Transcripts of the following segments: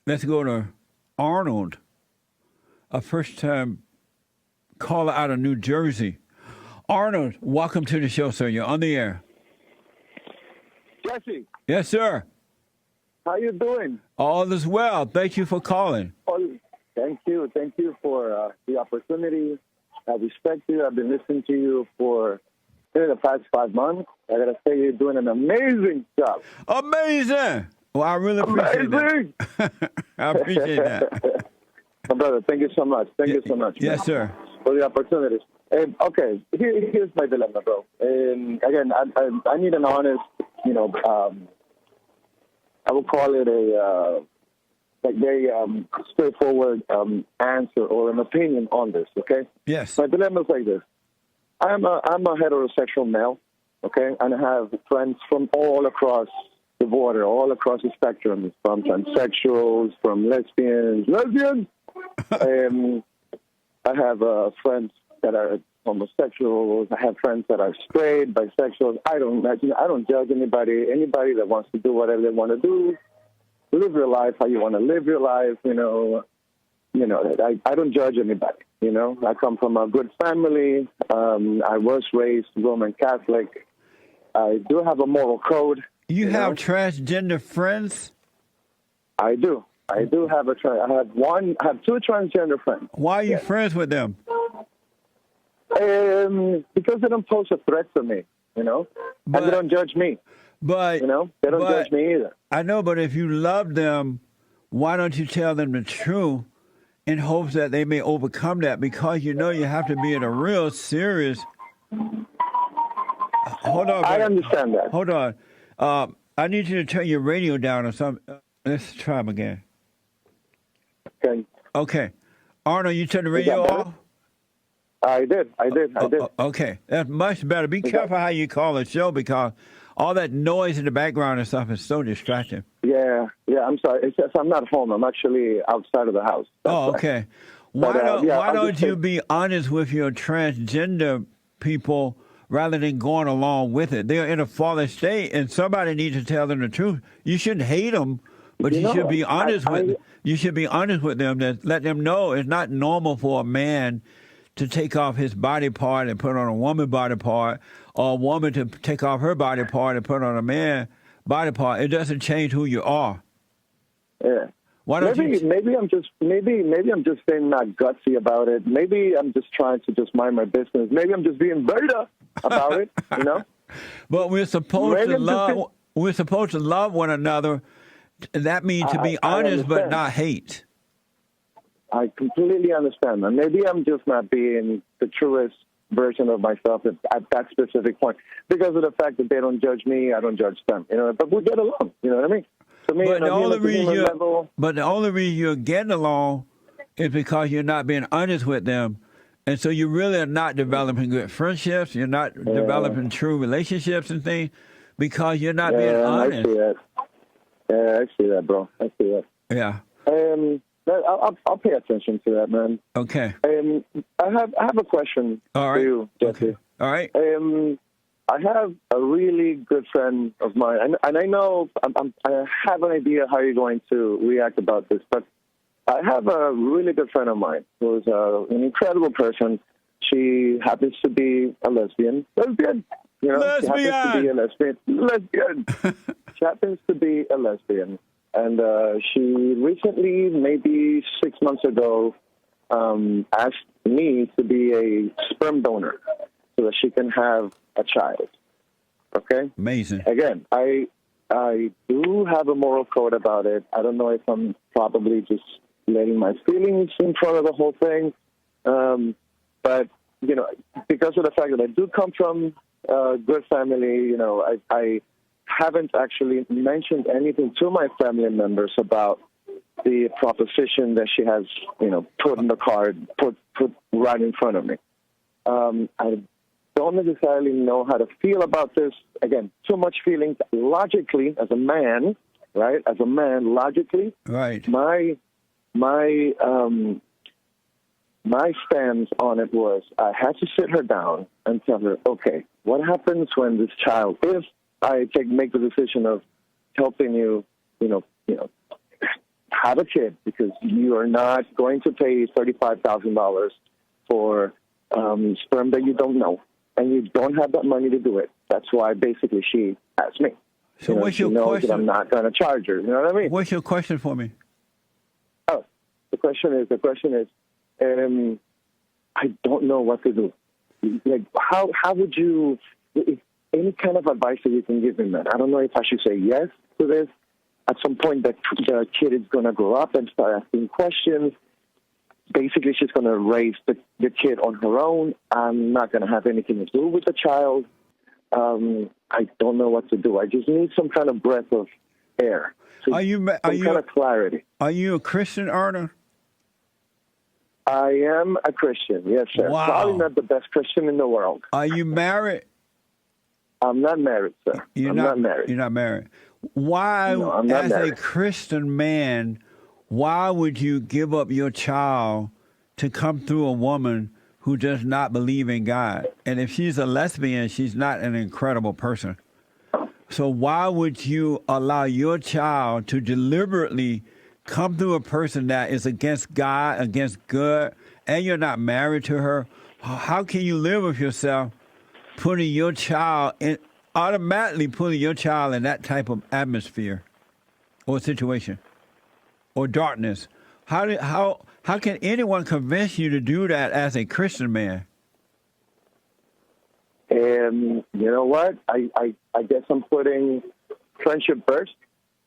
Let's go to Arnold, a first-time caller out of New Jersey. Arnold, welcome to the show, sir. You're on the air. Jesse, Yes, sir. how you doing? All is well. Thank you for calling. Oh, thank you for the opportunity. I respect you. I've been listening to you for the past 5 months. I gotta say, you're doing an amazing job. Amazing. Well, I really appreciate Amazing. that. I appreciate that. My brother, thank you so much. Thank you so much. Yes, man, sir. for the opportunities. Okay, here's my dilemma, bro. Again, I need an honest, I would call it a very straightforward answer or an opinion on this. Okay. Yes. My dilemma is like this. I'm a heterosexual male. Okay, and I have friends from all across the border, all across the spectrum, from transsexuals, from lesbians. I have friends that are homosexuals. I have friends that are straight, bisexuals. I don't judge anybody. Anybody that wants to do whatever they want to do, live your life how you want to live your life. I don't judge anybody. I come from a good family. I was raised Roman Catholic. I do have a moral code. You have transgender friends? I do. I do have I have two transgender friends. Why are you friends with them? Because they don't pose a threat to me, and they don't judge me. But they don't judge me either. I know, but if you love them, why don't you tell them the truth in hopes that they may overcome that? Because you have to be in a real serious. Hold on. I understand that. Hold on. I need you to turn your radio down or something. Let's try them again. Okay. Arnold, you turned the radio off? I did. Okay. That's much better. Be careful how you call the show because all that noise in the background and stuff is so distracting. Yeah. I'm sorry. It's just I'm not home. I'm actually outside of the house. Okay. Why don't you be honest with your transgender people rather than going along with it? They're in a fallen state, and somebody needs to tell them the truth. You shouldn't hate them, but you should be honest with. You should be honest with them. That let them know it's not normal for a man to take off his body part and put on a woman body part, or a woman to take off her body part and put on a man body part. It doesn't change who you are. Yeah. Why don't maybe I'm just being not gutsy about it. Maybe I'm just trying to just mind my business. Maybe I'm just being beta about it. But we're supposed to love. We're supposed to love one another. That means to be honest, but not hate. I completely understand, man. Maybe I'm just not being the truest version of myself at that specific point because of the fact that they don't judge me, I don't judge them. But we get along. You know what I mean? To me, but the only reason you're getting along is because you're not being honest with them, and so you really are not developing good friendships. You're not developing true relationships and things because you're not being honest. I see that. Yeah, I see that, bro. I see that. Yeah. I'll pay attention to that, man. Okay. I have a question for you, Jesse. Okay. All right. I have a really good friend of mine, and I know I have an idea how you're going to react about this, but I have a really good friend of mine who's an incredible person. She happens to be a lesbian. Lesbian. She happens to be a lesbian. She happens to be a lesbian. And she recently, maybe 6 months ago, asked me to be a sperm donor so that she can have a child. Okay? Amazing. Again, I do have a moral code about it. I don't know if I'm probably just letting my feelings in front of the whole thing. But, because of the fact that I do come from a good family, I haven't actually mentioned anything to my family members about the proposition that she has, put in the card, put right in front of me. I don't necessarily know how to feel about this. Again, too much feelings. Logically, as a man, right? As a man, logically, right. My stance on it was I had to sit her down and tell her, okay, what happens when this child, if I make the decision of helping you, have a kid because you are not going to pay $35,000 for sperm that you don't know, and you don't have that money to do it. That's why basically she asked me. So what's your knows question? That I'm not going to charge her. You know what I mean? What's your question for me? Oh, the question is, I don't know what to do. Like, how would you, any kind of advice that you can give me, man? I don't know if I should say yes to this. At some point, the kid is going to grow up and start asking questions. Basically, she's going to raise the kid on her own. I'm not going to have anything to do with the child. I don't know what to do. I just need some kind of breath of air. Some kind of clarity. Are you a Christian, Arnold? I am a Christian, yes, sir. Wow. Probably not the best Christian in the world. Are you married? I'm not married, sir. I'm not married. You're not married. Why, no, I'm not as married. a Christian man, why would you give up your child to come through a woman who does not believe in God? And if she's a lesbian, she's not an incredible person. So why would you allow your child to deliberately come through a person that is against God, against good, and you're not married to her? How can you live with yourself putting your child in, automatically putting your child in that type of atmosphere or situation or darkness? How can anyone convince you to do that as a Christian man? And you know what? I guess I'm putting friendship first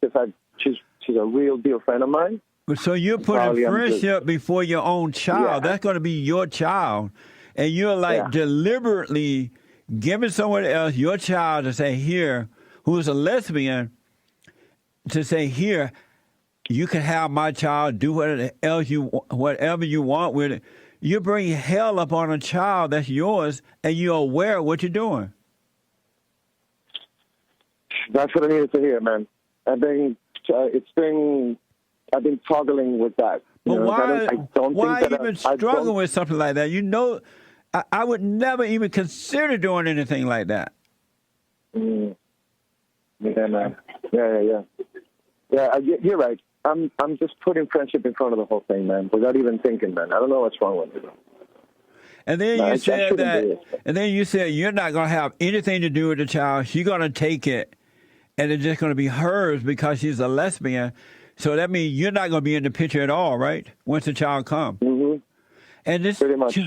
because she's a real deal friend of mine. So you're putting friendship before your own child. Yeah. That's going to be your child. And you're deliberately giving someone else your child to say, here, who's a lesbian, to say, here, you can have my child, do whatever you want with it. You're bringing hell upon a child that's yours, and you're aware of what you're doing. That's what I needed to hear, man. I've been toggling with that. But why even struggle with something like that? You know, I would never even consider doing anything like that. Yeah, man. Yeah. You're right. I'm just putting friendship in front of the whole thing, man, without even thinking, man. I don't know what's wrong with it. And then you said you're not going to have anything to do with the child. She's going to take it, and it's just going to be hers because she's a lesbian. So that means you're not going to be in the picture at all, right? Once the child comes. Mm-hmm. And this, pretty much.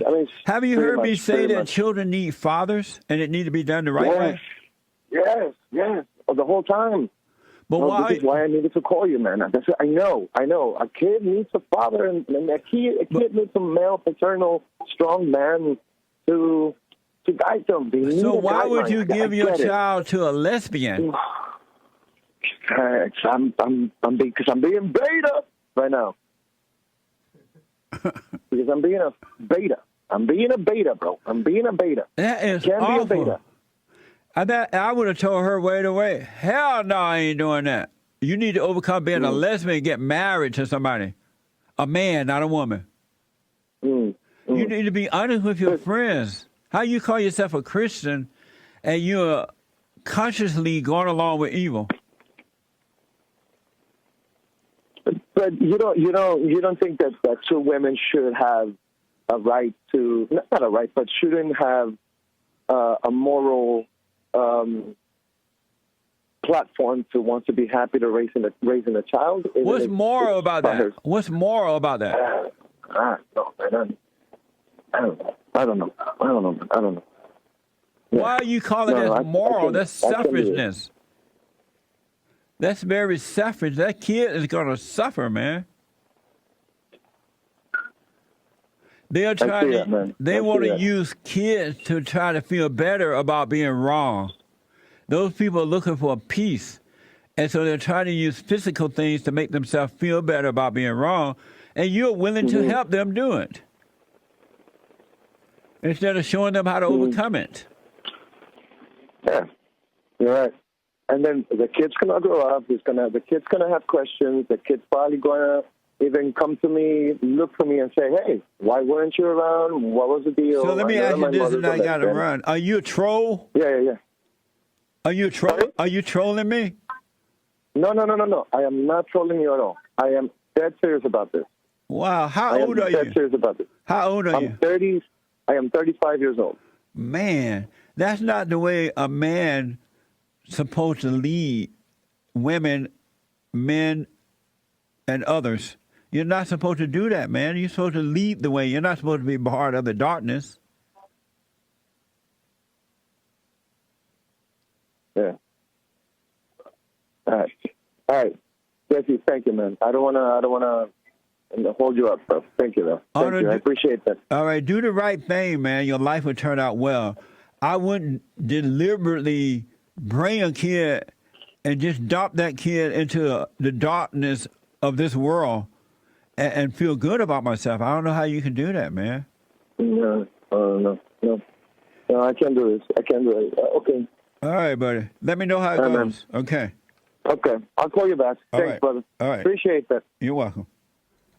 Have you heard me say that children need fathers, and it needs to be done the right way? Yes. The whole time. But This is why I needed to call you, man. I know. A kid needs a father, and a kid needs a male, paternal, strong man to guide them. So why would you give your child to a lesbian? Because I'm being beta right now. Because I'm being a beta. I'm being a beta, bro. I'm being a beta. That is Can't awful. be a beta. I would have told her right away, hell no, I ain't doing that. You need to overcome being a lesbian and get married to somebody. A man, not a woman. You need to be honest with your friends. How you call yourself a Christian and you're consciously going along with evil? But you don't think that two women should have a right to, not a right, but shouldn't have a moral platform to want to be happy to raising a child? What's moral about that? What's moral about that? I don't know. Yeah. Why are you calling it moral? That's selfishness. That's very selfish. That kid is going to suffer, man. They want to use kids to try to feel better about being wrong. Those people are looking for peace. And so they're trying to use physical things to make themselves feel better about being wrong. And you're willing to help them do it instead of showing them how to overcome it. Yeah, you're right. And then the kid's going to grow up. The kid's going to have questions. The kid's probably going to even come to me, look for me and say, hey, why weren't you around? What was the deal? So let me ask you this and I got to run. Are you a troll? Yeah. Are you a troll? Are you trolling me? No. I am not trolling you at all. I am dead serious about this. Wow. How old are you? I am dead serious about this. How old are you? I'm 30. I am 35 years old. Man, that's not the way a man supposed to lead women, men, and others. You're not supposed to do that, man. You're supposed to lead the way. You're not supposed to be part of the darkness. Yeah. All right. Jesse, thank you, man. I don't wanna hold you up, bro. Thank you, though. Thank you. I appreciate that. All right, do the right thing, man. Your life will turn out well. I wouldn't deliberately bring a kid and just dump that kid into the darkness of this world and feel good about myself. I don't know how you can do that, man. No, I can't do this. I can't do it. Okay. All right, buddy. Let me know how it goes. Man. Okay. Okay. I'll call you back. Thanks, right. brother. All right. Appreciate that. You're welcome.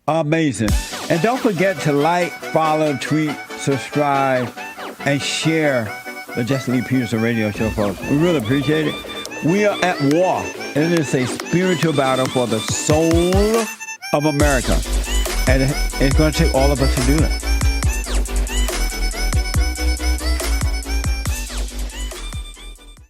Amazing. And don't forget to like, follow, tweet, subscribe, and share the Jesse Lee Peterson radio show, folks. We really appreciate it. We are at war. It is a spiritual battle for the soul of America. And it's going to take all of us to do it.